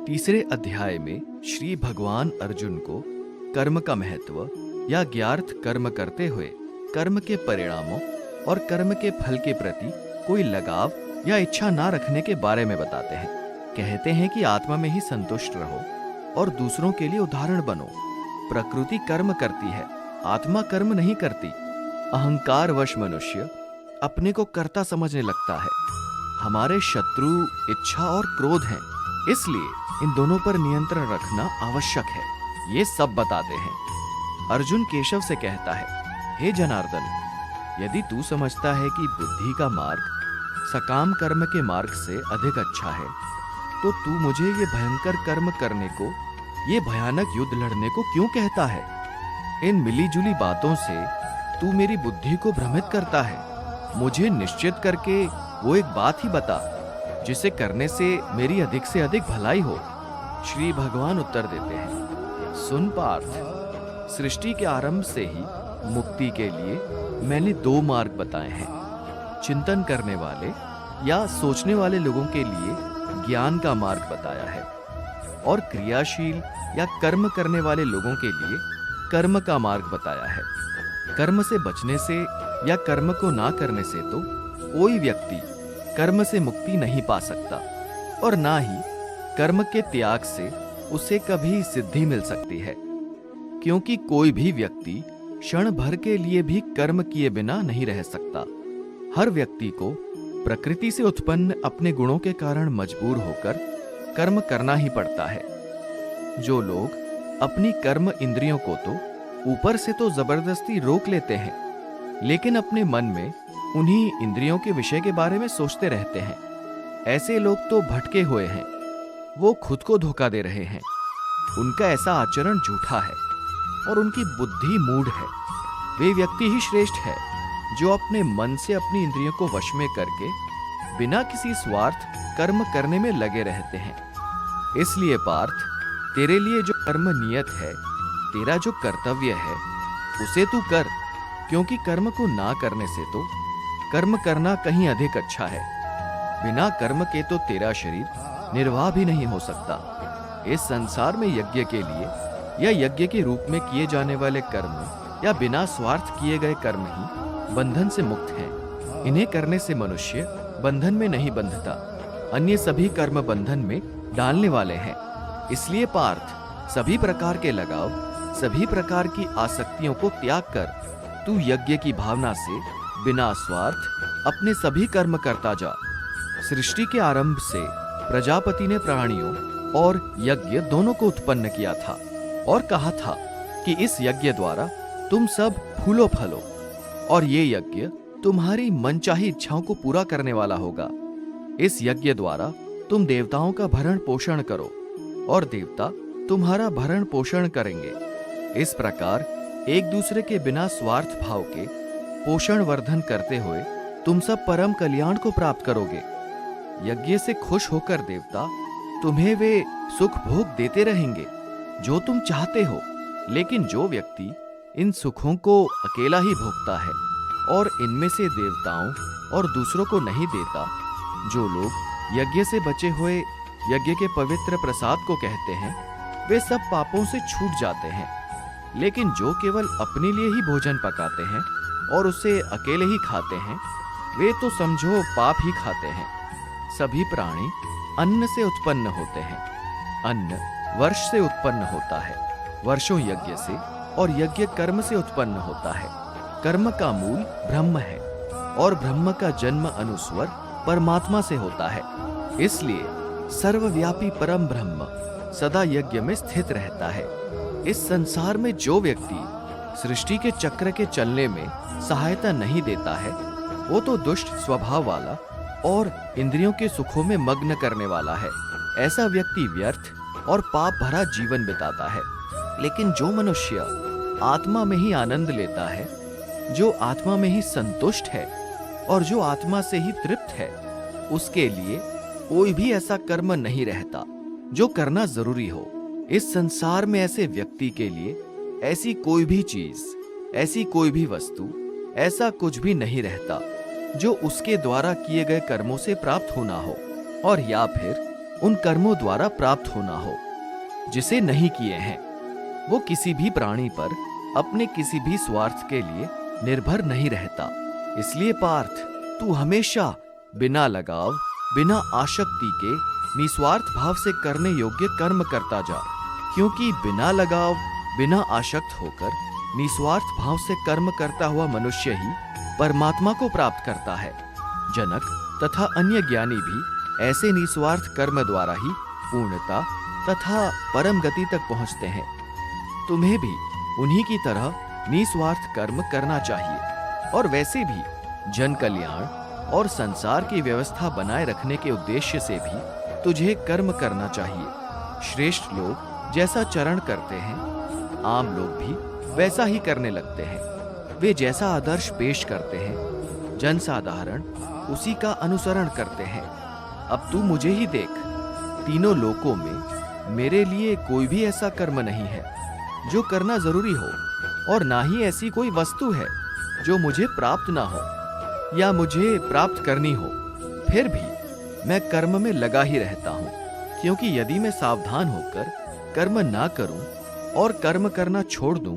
तीसरे अध्याय में श्री भगवान अर्जुन को कर्म का महत्व या ज्ञार्थ कर्म करते हुए कर्म के परिणामों और कर्म के फल के प्रति कोई लगाव या इच्छा ना रखने के बारे में बताते हैं। कहते हैं कि आत्मा में ही संतुष्ट रहो और दूसरों के लिए उदाहरण बनो। प्रकृति कर्म करती है, आत्मा कर्म नहीं करती। अहंकारवश मनुष्य अपने को कर्ता समझने लगता है। हमारे शत्रु इच्छा और क्रोध हैं, इसलिए इन दोनों पर नियंत्रण रखना आवश्यक है। ये सब बताते हैं। अर्जुन केशव से कहता है, हे जनार्दन, यदि तू समझता है कि बुद्धि का मार्ग सकाम कर्म के मार्ग से अधिक अच्छा है, तो तू मुझे ये भयंकर कर्म करने को, ये भयानक युद्ध लड़ने को क्यों कहता है? इन मिलीजुली बातों से तू मेरी बुद्धि को भ्रमित करता है। मुझे निश्चित करके वो एक बात ही बता जिसे करने से मेरी अधिक से अधिक भलाई हो। श्री भगवान उत्तर देते हैं, सुन पार्थ, सृष्टि के आरंभ से ही मुक्ति के लिए मैंने दो मार्ग बताए हैं। चिंतन करने वाले या सोचने वाले लोगों के लिए ज्ञान का मार्ग बताया है और क्रियाशील या कर्म करने वाले लोगों के लिए कर्म का मार्ग बताया है। कर्म से बचने से या कर्म को ना करने से तो कोई व्यक्ति कर्म से मुक्ति नहीं पा सकता और ना ही कर्म के त्याग से उसे कभी सिद्धि मिल सकती है, क्योंकि कोई भी व्यक्ति क्षण भर के लिए भी कर्म किए बिना नहीं रह सकता। हर व्यक्ति को प्रकृति से उत्पन्न अपने गुणों के कारण मजबूर होकर कर्म करना ही पड़ता है। जो लोग अपनी कर्म इंद्रियों को तो ऊपर से तो जबरदस्ती रोक लेते हैं, लेकिन अपने मन में उन्हीं इंद्रियों के विषय के बारे में सोचते रहते हैं, ऐसे लोग तो भटके हुए हैं। वो खुद को धोखा दे रहे हैं। उनका ऐसा आचरण झूठा है और उनकी बुद्धि मूढ़ है। वे व्यक्ति ही श्रेष्ठ है जो अपने मन से अपनी इंद्रियों को वश में करके बिना किसी स्वार्थ कर्म करने में लगे रहते हैं। इसलिए पार्थ, तेरे लिए जो कर्म नियत है, तेरा जो कर्तव्य है, उसे तू कर, क्योंकि कर्म को ना करने से तो कर्म करना कहीं अधिक अच्छा है। बिना कर्म के तो तेरा शरीर निर्वाह भी नहीं हो सकता। इस संसार में यज्ञ के लिए या यज्ञ के रूप में किए जाने वाले कर्म या बिना स्वार्थ किए गए कर्म ही बंधन से मुक्त हैं। इन्हें करने से मनुष्य बंधन में नहीं बंधता। अन्य सभी कर्म बंधन में डालने वाले हैं। इसलिए पार्थ, सभी प्रकार के लगाव, सभी प्रकार की आसक्तियों को त्याग कर तू यज्ञ की भावना से बिना स्वार्थ अपने सभी कर्म करता जा। सृष्टि के आरंभ से प्रजापति ने प्राणियों और यज्ञ दोनों को उत्पन्न किया था और कहा था कि इस यज्ञ द्वारा तुम सब फूलो फलो और ये यज्ञ तुम्हारी मनचाही इच्छाओं को पूरा करने वाला होगा। इस यज्ञ द्वारा तुम देवताओं का भरण पोषण करो और देवता तुम्हारा भरण पोषण करेंगे। इस प्रकार एक दूसरे के बिना स्वार्थ भाव के पोषण वर्धन करते हुए तुम सब परम कल्याण को प्राप्त करोगे। यज्ञ से खुश होकर देवता तुम्हें वे सुख भोग देते रहेंगे जो तुम चाहते हो। लेकिन जो व्यक्ति इन सुखों को अकेला ही भोगता है और इनमें से देवताओं और दूसरों को नहीं देता, जो लोग यज्ञ से बचे हुए यज्ञ के पवित्र प्रसाद को कहते हैं, वे सब पापों से छूट जाते हैं। लेकिन जो केवल अपने लिए ही भोजन पकाते हैं और उसे अकेले ही खाते हैं, वे तो समझो पाप ही खाते हैं। सभी प्राणी अन्न से उत्पन्न होते हैं। अन्न वर्ष से उत्पन्न होता है, वर्षों यज्ञ से, और यज्ञ कर्म से उत्पन्न होता है। कर्म का मूल ब्रह्म है और ब्रह्म का जन्म अनुस्वर परमात्मा से होता है। इसलिए सर्वव्यापी परम ब्रह्म सदा यज्ञ में स्थित रहता है। इस संसार में जो व्यक्ति सृष्टि के चक्र के चलने में सहायता नहीं देता है, वो तो दुष्ट स्वभाव वाला और इंद्रियों के सुखों में मग्न करने वाला है। ऐसा व्यक्ति व्यर्थ और पाप भरा जीवन बिताता है। लेकिन जो मनुष्य आत्मा में ही आनंद लेता है, जो आत्मा में ही संतुष्ट है और जो आत्मा से ही तृप्त है, उसके लिए कोई भी ऐसा कर्म नहीं रहता जो करना जरूरी हो। इस संसार में ऐसे व्यक्ति के लिए ऐसी कोई भी चीज, ऐसी कोई भी वस्तु, ऐसा कुछ भी नहीं रहता जो उसके द्वारा किए गए कर्मों से प्राप्त होना हो, और या फिर उन कर्मों द्वारा प्राप्त होना हो जिसे नहीं किए हैं। वो किसी भी प्राणी पर अपने किसी भी स्वार्थ के लिए निर्भर नहीं रहता। इसलिए पार्थ, तू हमेशा बिना लगाव, बिना आसक्ति के निस्वार्थ भाव से करने योग्य कर्म करता जा, क्योंकि बिना लगाव, बिना आसक्त होकर निस्वार्थ भाव से कर्म करता हुआ मनुष्य ही परमात्मा को प्राप्त करता है। जनक तथा अन्य ज्ञानी भी ऐसे निस्वार्थ कर्म द्वारा ही पूर्णता तथा परम गति तक पहुंचते हैं। तुम्हें भी उन्हीं की तरह निस्वार्थ कर्म करना चाहिए, और वैसे भी जन कल्याण और संसार की व्यवस्था बनाए रखने के उद्देश्य से भी तुझे कर्म करना चाहिए। श्रेष्ठ लोग जैसा चरण करते हैं, आम लोग भी वैसा ही करने लगते हैं। वे जैसा आदर्श पेश करते हैं, जन साधारण उसी का अनुसरण करते हैं। अब तू मुझे ही देख, तीनों लोकों में मेरे लिए कोई भी ऐसा कर्म नहीं है जो करना जरूरी हो, और ना ही ऐसी कोई वस्तु है जो मुझे प्राप्त ना हो या मुझे प्राप्त करनी हो। फिर भी मैं कर्म में लगा ही रहता हूं, क्योंकि यदि मैं सावधान होकर कर्म ना करूं और कर्म करना छोड़ दूं,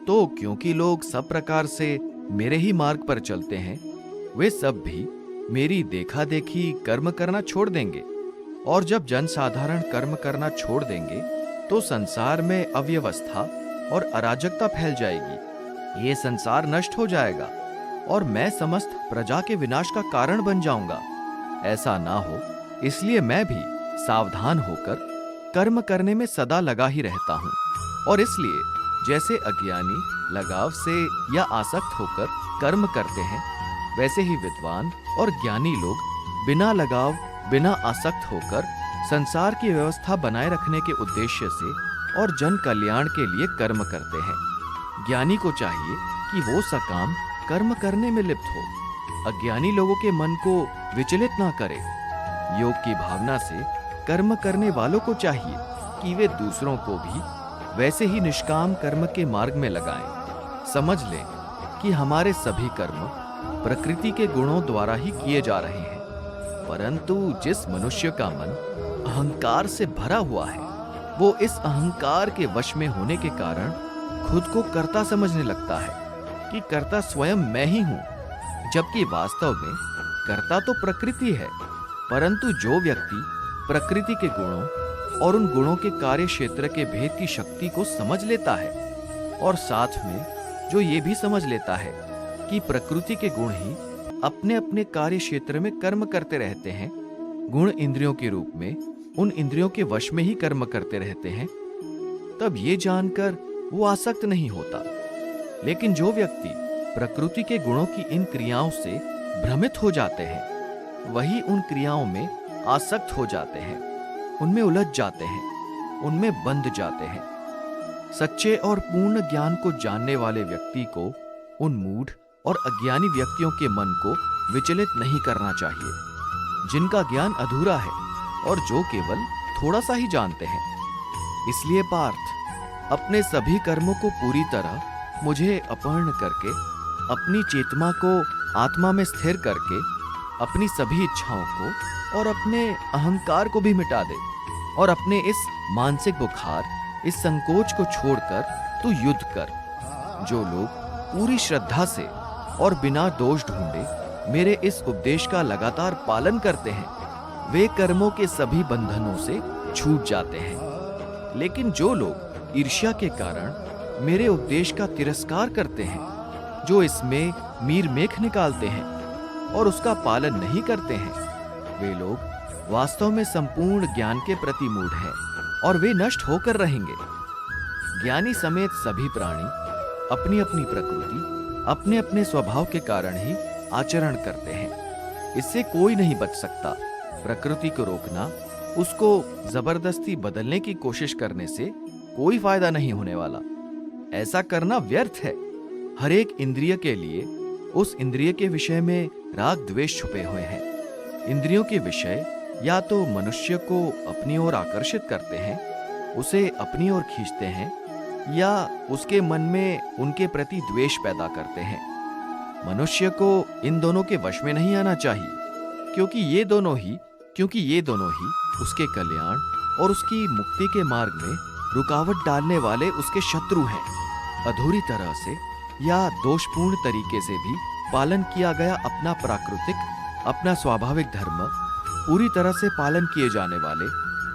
तो क्योंकि लोग सब प्रकार से मेरे ही मार्ग पर चलते हैं, वे सब भी मेरी देखा देखी कर्म करना छोड़ देंगे। और जब जन साधारण कर्म करना छोड़ देंगे तो संसार में अव्यवस्था और अराजकता फैल जाएगी। ये संसार नष्ट हो जाएगा और मैं समस्त प्रजा के विनाश का कारण बन जाऊंगा। ऐसा ना हो, इसलिए मैं भी सावधान होकर कर्म करने में सदा लगा ही रहता हूं। और इसलिए जैसे अज्ञानी लगाव से या आसक्त होकर कर्म करते हैं, वैसे ही विद्वान और ज्ञानी लोग बिना लगाव, बिना आसक्त होकर संसार की व्यवस्था बनाए रखने के उद्देश्य से और जन कल्याण के लिए कर्म करते हैं। ज्ञानी को चाहिए कि वो सकाम कर्म करने में लिप्त हो, अज्ञानी लोगों के मन को विचलित ना करे। योग की भावना से कर्म करने वालों को चाहिए कि वे दूसरों को भी वैसे ही निष्काम कर्म के मार्ग में लगाएं। समझ लें कि हमारे सभी कर्म प्रकृति के गुणों द्वारा ही किए जा रहे हैं, परंतु जिस मनुष्य का मन अहंकार से भरा हुआ है, वो इस अहंकार के वश में होने के कारण खुद को कर्ता समझने लगता है कि कर्ता स्वयं मैं ही हूं, जबकि वास्तव में कर्ता तो प्रकृति है। परंतु जो व्यक्ति प्रकृति के गुणों और उन गुणों के कार्य क्षेत्र के भेद की शक्ति को समझ लेता है, और साथ में जो ये भी समझ लेता है कि प्रकृति के गुण ही अपने अपने कार्य क्षेत्र में कर्म करते रहते हैं, गुण इंद्रियों के रूप में उन इंद्रियों के वश में ही कर्म करते रहते हैं, तब ये जानकर वो आसक्त नहीं होता। लेकिन जो व्यक्ति प्रकृति के गुणों की इन क्रियाओं से भ्रमित हो जाते हैं, वही उन क्रियाओं में आसक्त हो जाते हैं, उनमें उलझ जाते हैं, उनमें बंध जाते हैं। सच्चे और पूर्ण ज्ञान को जानने वाले व्यक्ति को उन मूढ़ और अज्ञानी व्यक्तियों के मन को विचलित नहीं करना चाहिए, जिनका ज्ञान अधूरा है और जो केवल थोड़ा सा ही जानते हैं। इसलिए पार्थ, अपने सभी कर्मों को पूरी तरह मुझे अपहरण करके, अपनी चेतना को आत्मा में स्थिर करके, अपनी सभी इच्छाओं को और अपने अहंकार को भी मिटा दे, और अपने इस मानसिक बुखार, इस संकोच को छोड़कर तू युद्ध कर। जो लोग पूरी श्रद्धा से और बिना दोष ढूंढे मेरे इस उपदेश का लगातार पालन करते हैं, वे कर्मों के सभी बंधनों से छूट जाते हैं। लेकिन जो लोग ईर्ष्या के कारण मेरे उपदेश का तिरस्कार करते हैं, जो इसमें मीर मेख निकालते हैं और उसका पालन नहीं करते हैं, वे लोग वास्तव में संपूर्ण ज्ञान के प्रति मूढ़ हैं और वे नष्ट होकर रहेंगे। ज्ञानी समेत सभी प्राणी अपनी अपनी प्रकृति, अपने अपने स्वभाव के कारण ही आचरण करते हैं। इससे कोई नहीं बच सकता। प्रकृति को रोकना, उसको जबरदस्ती बदलने की कोशिश करने से कोई फायदा नहीं होने वाला। ऐसा करना व्यर्थ है। हर एक इंद्रिय के लिए उस इंद्रिय के विषय में राग द्वेष छुपे हुए हैं। इंद्रियों के विषय या तो मनुष्य को अपनी ओर आकर्षित करते हैं, उसे अपनी ओर खींचते हैं, या उसके मन में उनके प्रति द्वेष पैदा करते हैं। मनुष्य को इन दोनों के वश में नहीं आना चाहिए, क्योंकि ये दोनों ही क्योंकि ये दोनों ही उसके कल्याण और उसकी मुक्ति के मार्ग में रुकावट डालने वाले उसके शत्रु हैं। अधूरी तरह से या दोषपूर्ण तरीके से भी पालन किया गया अपना प्राकृतिक, अपना स्वाभाविक धर्म पूरी तरह से पालन किए जाने वाले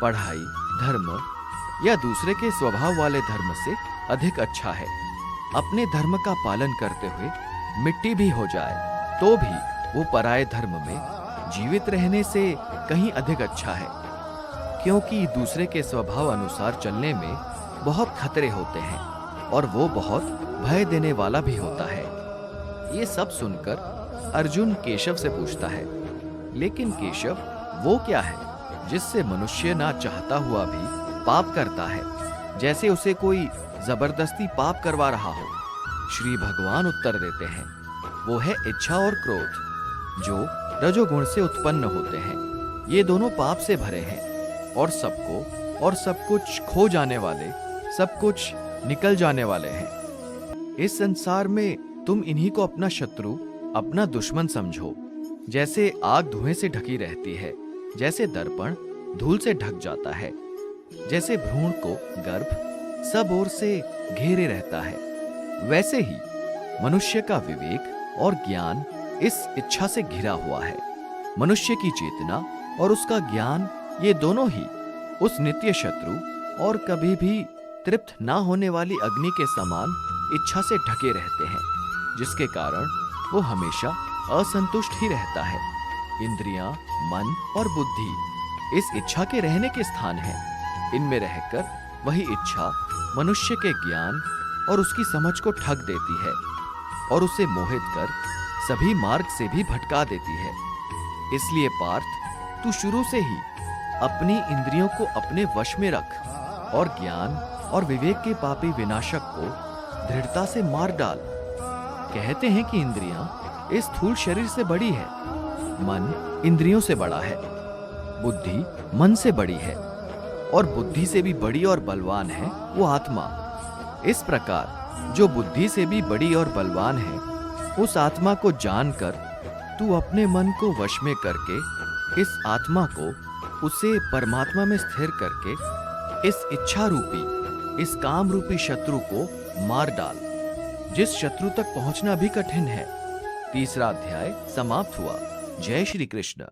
पढ़ाई, धर्म या दूसरे के स्वभाव वाले धर्म से अधिक अच्छा है। अपने धर्म का पालन करते हुए मिट्टी भी हो जाए तो भी वो पराये धर्म में जीवित रहने से कहीं अधिक अच्छा है, क्योंकि दूसरे के स्वभाव अनुसार चलने में बहुत खतरे होते हैं और वो बहुत भय देने वाला भी होता है। ये सब सुनकर अर्जुन केशव से पूछता है, लेकिन केशव वो क्या है जिससे मनुष्य ना चाहता हुआ भी पाप करता है, जैसे उसे कोई जबरदस्ती पाप करवा रहा हो। श्री भगवान उत्तर देते हैं, वो है इच्छा और क्रोध, जो रजोगुण से उत्पन्न होते हैं। ये दोनों पाप से भरे हैं और सबको और सब कुछ खो जाने वाले, सब कुछ निकल जाने वाले हैं। इस संसार में तुम इन्हीं को अपना शत्रु, अपना दुश्मन समझो। जैसे आग धुएं से ढकी रहती है, जैसे दर्पण धूल से ढक जाता है, जैसे भ्रूण को गर्भ सब ओर से घेरे रहता है, वैसे ही मनुष्य का विवेक और ज्ञान इस इच्छा से घिरा हुआ है। मनुष्य की चेतना और उसका ज्ञान, ये दोनों ही उस नित्य शत्रु और कभी भी तृप्त ना होने वाली अग्नि के समान इच्छा से ढके रहते हैं, जिसके कारण वो हमेशा असंतुष्ट ही रहता है। इंद्रियां, मन और बुद्धि इस इच्छा के रहने के स्थान हैं। इनमें रहकर वही इच्छा मनुष्य के ज्ञान और उसकी समझ को ठग देती है और उसे मोहित कर सभी मार्ग से भी भटका देती है। इसलिए पार्थ, तू शुरू से ही अपनी इंद्रियों को अपने वश में रख और ज्ञान और विवेक के पापी विनाशक को दृढ़ता से मार डाल। कहते हैं कि इंद्रियां इस स्थूल शरीर से बड़ी है, मन इंद्रियों से बड़ा है, बुद्धि मन से बड़ी है और बुद्धि से भी बड़ी और बलवान है वो आत्मा। इस प्रकार जो बुद्धि से भी बड़ी और बलवान है, उस आत्मा को जानकर तू अपने मन को वश में करके इस आत्मा को, उसे परमात्मा में स्थिर करके इस इच्छा रूपी, इस काम रूपी शत्रु को मार डाल, जिस शत्रु तक पहुंचना भी कठिन है। तीसरा अध्याय समाप्त हुआ। जय श्री कृष्ण।